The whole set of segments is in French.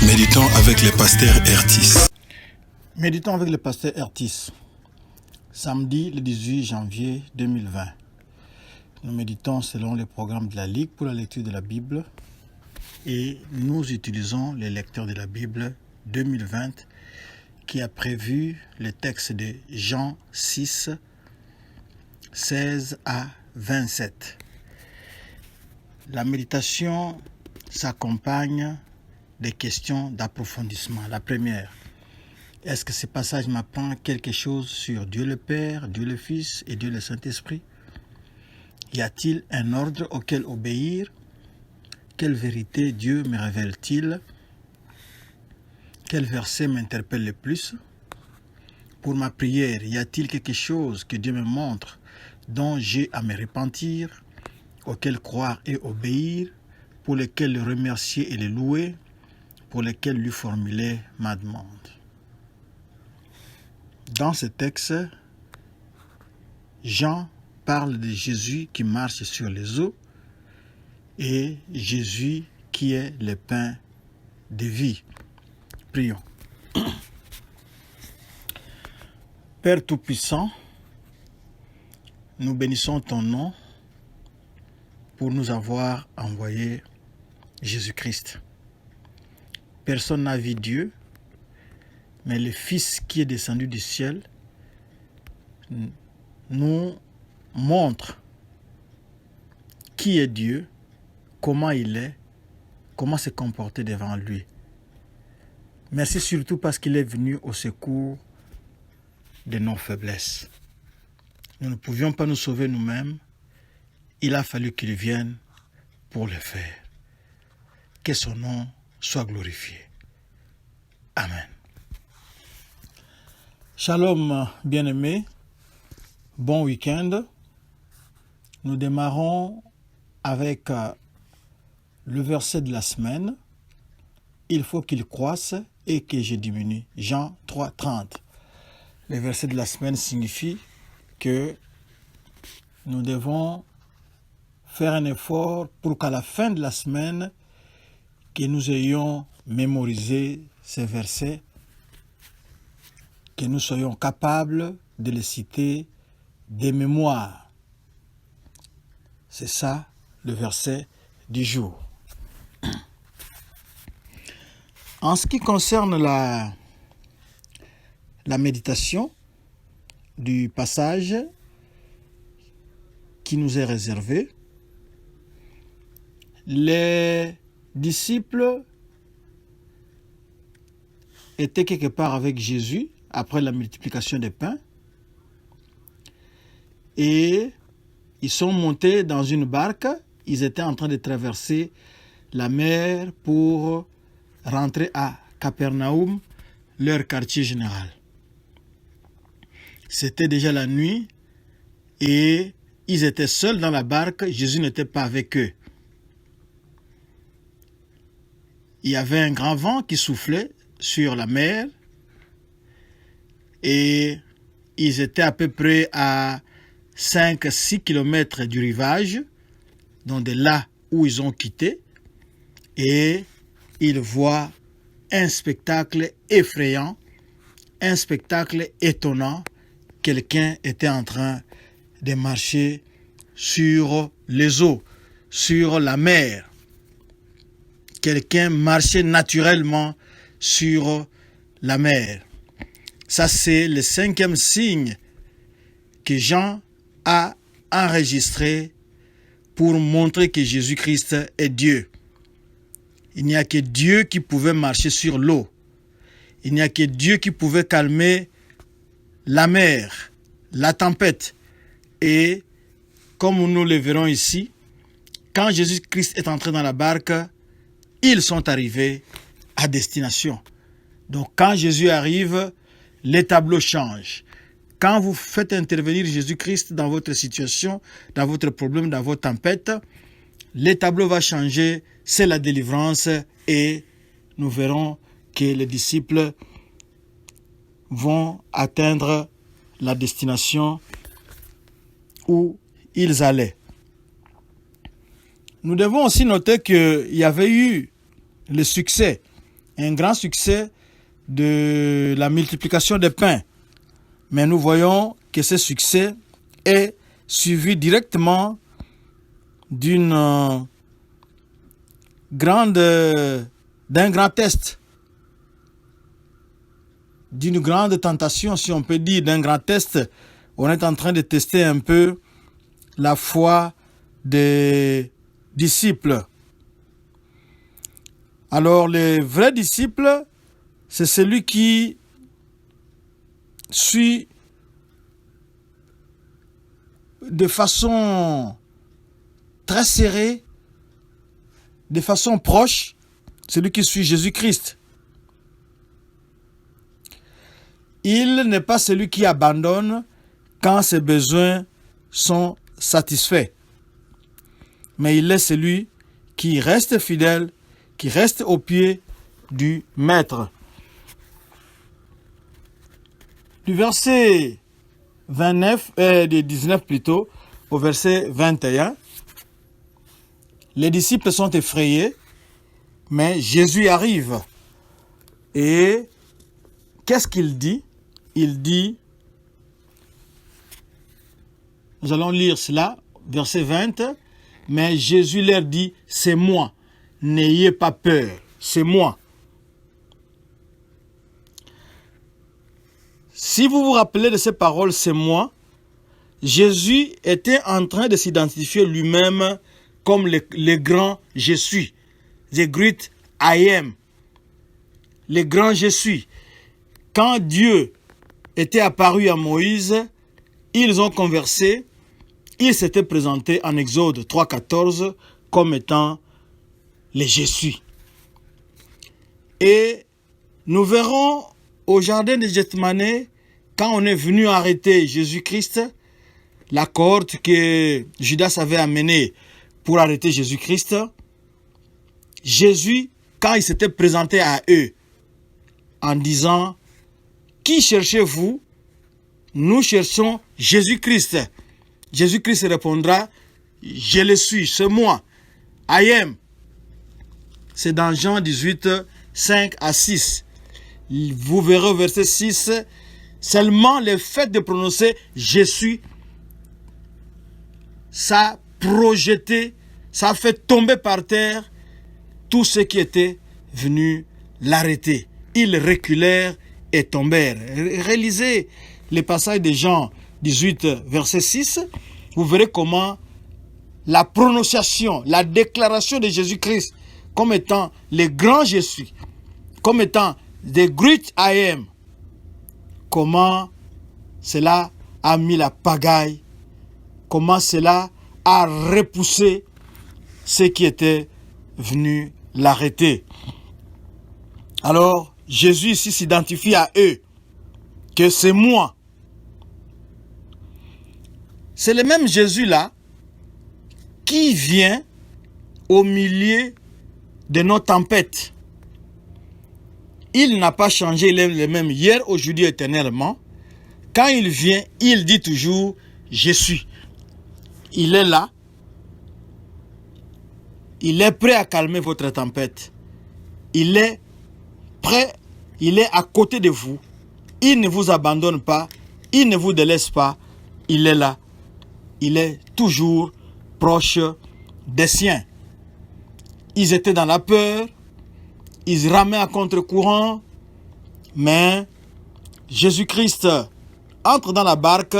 Méditons avec le pasteur Ertis. Méditons avec le pasteur Ertis. Samedi le 18 janvier 2020. Nous méditons selon le programme de la Ligue pour la lecture de la Bible et nous utilisons le lecteur de la Bible 2020 qui a prévu le texte de Jean 6, 16 à 27. La méditation s'accompagne des questions d'approfondissement. La première, est-ce que ce passage m'apprend quelque chose sur Dieu le Père, Dieu le Fils et Dieu le Saint-Esprit? Y a-t-il un ordre auquel obéir? Quelle vérité Dieu me révèle-t-il? Quel verset m'interpelle le plus? Pour ma prière, y a-t-il quelque chose que Dieu me montre dont j'ai à me repentir, auquel croire et obéir, pour lequel le remercier et le louer, pour lequel lui formuler ma demande? Dans ce texte, Jean parle de Jésus qui marche sur les eaux et Jésus qui est le pain de vie. Prions. Père Tout-Puissant, nous bénissons ton nom pour nous avoir envoyé Jésus-Christ. Personne n'a vu Dieu, mais le Fils qui est descendu du ciel nous montre qui est Dieu, comment il est, comment se comporter devant lui. Merci surtout parce qu'il est venu au secours de nos faiblesses. Nous ne pouvions pas nous sauver nous-mêmes. Il a fallu qu'il vienne pour le faire. Que son nom soit glorifié. Amen. Shalom, bien-aimés. Bon week-end. Nous démarrons avec le verset de la semaine. Il faut qu'il croisse et que je diminue. Jean 3, 30. Le verset de la semaine signifie que nous devons faire un effort pour qu'à la fin de la semaine, que nous ayons mémorisé ces versets, que nous soyons capables de les citer des mémoires. C'est ça le verset du jour. En ce qui concerne la méditation du passage qui nous est réservé, les disciples étaient quelque part avec Jésus après la multiplication des pains et ils sont montés dans une barque. Ils étaient en train de traverser la mer pour rentrer à Capernaum, leur quartier général. C'était déjà la nuit et ils étaient seuls dans la barque. Jésus n'était pas avec eux. Il y avait un grand vent qui soufflait sur la mer et ils étaient à peu près à 5-6 km du rivage, donc de là où ils ont quitté, et ils voient un spectacle effrayant, un spectacle étonnant. Quelqu'un était en train de marcher sur les eaux, sur la mer. Quelqu'un marchait naturellement sur la mer. Ça, c'est le 5e signe que Jean a enregistré pour montrer que Jésus-Christ est Dieu. Il n'y a que Dieu qui pouvait marcher sur l'eau. Il n'y a que Dieu qui pouvait calmer la mer, la tempête. Et comme nous le verrons ici, quand Jésus-Christ est entré dans la barque, ils sont arrivés à destination. Donc quand Jésus arrive, les tableaux changent. Quand vous faites intervenir Jésus-Christ dans votre situation, dans votre problème, dans votre tempête, les tableaux vont changer, c'est la délivrance et nous verrons que les disciples vont atteindre la destination où ils allaient. Nous devons aussi noter qu'il y avait eu le succès un grand succès de la multiplication des pains. Mais nous voyons que ce succès est suivi directement d'un grand test, d'une grande tentation, si on peut dire, d'un grand test. On est en train de tester un peu la foi des disciples. Alors, le vrai disciple, c'est celui qui suit de façon très serrée, de façon proche, celui qui suit Jésus-Christ. Il n'est pas celui qui abandonne quand ses besoins sont satisfaits, mais il est celui qui reste fidèle, qui reste au pied du Maître. Du verset 19 plutôt, au verset 21, les disciples sont effrayés, mais Jésus arrive. Et qu'est-ce qu'il dit? Il dit, nous allons lire cela, verset 20, mais Jésus leur dit, c'est moi, n'ayez pas peur, c'est moi. Si vous vous rappelez de ces paroles, c'est moi, Jésus était en train de s'identifier lui-même comme le grand je suis, the great I am, le grand je suis. Quand Dieu était apparu à Moïse, ils ont conversé, il s'était présenté en Exode 3,14 comme étant le je suis. Et nous verrons au jardin de Gethsemane, quand on est venu arrêter Jésus-Christ, la cohorte que Judas avait amenée pour arrêter Jésus-Christ, Jésus, quand il s'était présenté à eux, en disant, qui cherchez-vous? Nous cherchons Jésus-Christ. Jésus-Christ répondra, je le suis, c'est moi. I am. C'est dans Jean 18, 5 à 6. Vous verrez au verset 6, seulement le fait de prononcer je suis, ça a projeté, ça a fait tomber par terre tous ceux qui étaient venus l'arrêter. Ils reculèrent et tombèrent. Réalisez les passages de Jean 18, verset 6. Vous verrez comment la prononciation, la déclaration de Jésus-Christ comme étant le grand je suis, comme étant the great I am, comment cela a mis la pagaille, comment cela a repoussé ceux qui étaient venus l'arrêter. Alors, Jésus ici s'identifie à eux, que c'est moi. C'est le même Jésus-là qui vient au milieu de nos tempêtes. Il n'a pas changé, il est le même hier, aujourd'hui, éternellement. Quand il vient, il dit toujours « Je suis ». Il est là. Il est prêt à calmer votre tempête. Il est prêt, il est à côté de vous. Il ne vous abandonne pas, il ne vous délaisse pas. Il est là. Il est toujours proche des siens. Ils étaient dans la peur, ils ramaient à contre-courant, mais Jésus-Christ entre dans la barque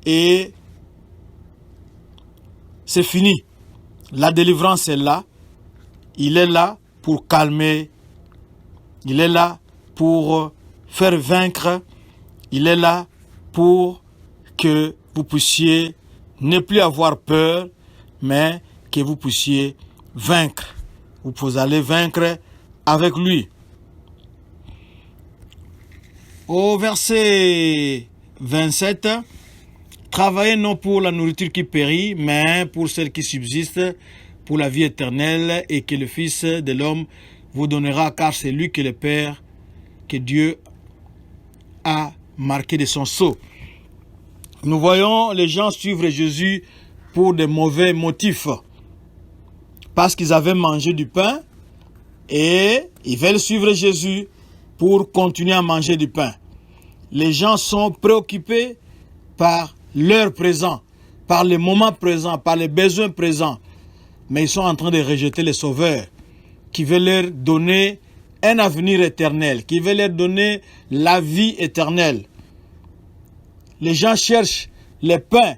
et c'est fini. La délivrance est là. Il est là pour calmer. Il est là pour faire vaincre. Il est là pour que vous puissiez ne plus avoir peur, mais que vous puissiez vaincre. Vous allez vaincre avec lui. Au verset 27, travaillez non pour la nourriture qui périt, mais pour celle qui subsiste, pour la vie éternelle, et que le Fils de l'homme vous donnera, car c'est lui que le Père, que Dieu a marqué de son sceau. Nous voyons les gens suivre Jésus pour de mauvais motifs. Parce qu'ils avaient mangé du pain, et ils veulent suivre Jésus pour continuer à manger du pain. Les gens sont préoccupés par l'heure présente, par les moments présents, par les besoins présents. Mais ils sont en train de rejeter le Sauveur qui veut leur donner un avenir éternel, qui veut leur donner la vie éternelle. Les gens cherchent le pain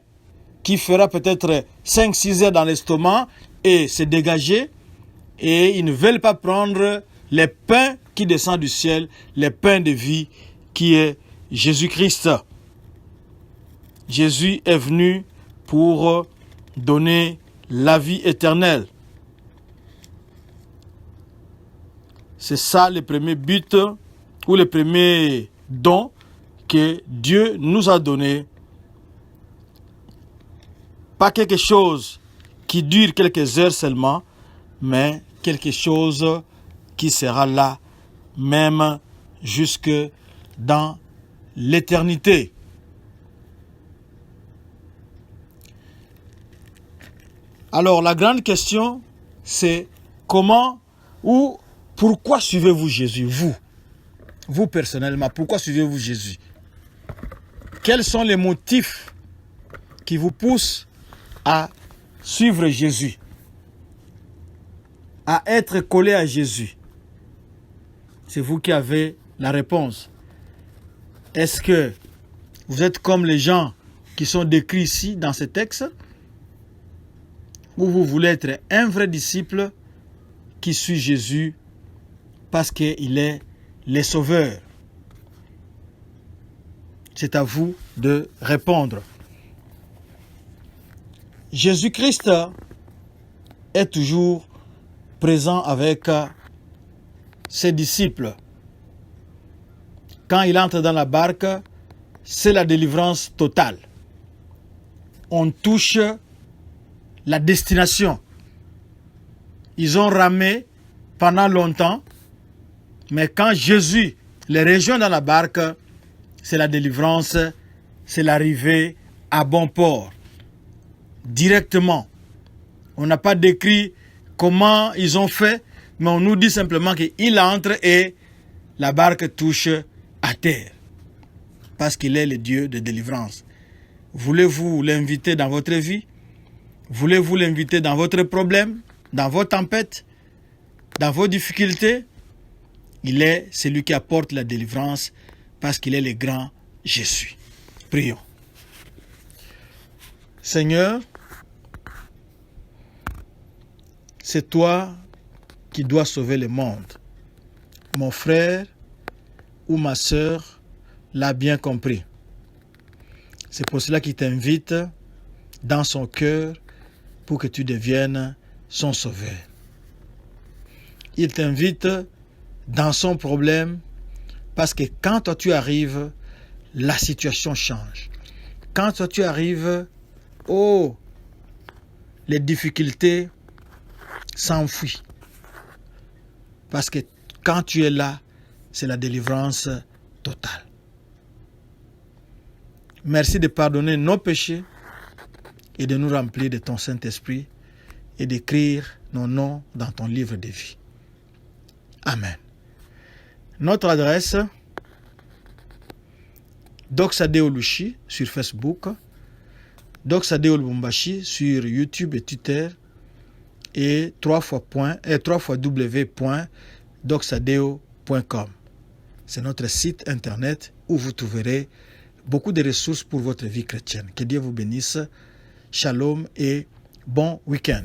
qui fera peut-être 5-6 heures dans l'estomac et se dégager. Et ils ne veulent pas prendre le pain qui descend du ciel, le pain de vie qui est Jésus-Christ. Jésus est venu pour donner la vie éternelle. C'est ça le premier but ou le premier don que Dieu nous a donné. Pas quelque chose qui dure quelques heures seulement, mais quelque chose qui sera là même jusque dans l'éternité. Alors la grande question, c'est comment ou pourquoi suivez-vous Jésus, vous personnellement, pourquoi suivez-vous Jésus? Quels sont les motifs qui vous poussent à suivre Jésus, à être collé à Jésus? C'est vous qui avez la réponse. Est-ce que vous êtes comme les gens qui sont décrits ici dans ce texte, ou vous voulez être un vrai disciple qui suit Jésus parce qu'il est le Sauveur? C'est à vous de répondre. Jésus-Christ est toujours présent avec ses disciples. Quand il entre dans la barque, c'est la délivrance totale. On touche la destination. Ils ont ramé pendant longtemps, mais quand Jésus les rejoint dans la barque, c'est la délivrance, c'est l'arrivée à bon port. Directement. On n'a pas décrit comment ils ont fait, mais on nous dit simplement qu'il entre et la barque touche à terre. Parce qu'il est le Dieu de délivrance. Voulez-vous l'inviter dans votre vie? Voulez-vous l'inviter dans votre problème, dans vos tempêtes, dans vos difficultés? Il est celui qui apporte la délivrance parce qu'il est le grand Jésus. Prions. Seigneur, c'est toi qui dois sauver le monde. Mon frère ou ma sœur l'a bien compris. C'est pour cela qu'il t'invite dans son cœur pour que tu deviennes son sauveur. Il t'invite dans son problème parce que quand toi tu arrives, la situation change. Quand toi tu arrives, les difficultés s'enfuient. Parce que quand tu es là, c'est la délivrance totale. Merci de pardonner nos péchés et de nous remplir de ton Saint-Esprit et d'écrire nos noms dans ton livre de vie. Amen. Notre adresse, Doxadeo Lushi sur Facebook, Doxadeo Lubumbashi sur YouTube et Twitter et www.doxadeo.com. C'est notre site internet où vous trouverez beaucoup de ressources pour votre vie chrétienne. Que Dieu vous bénisse. Shalom et bon week-end.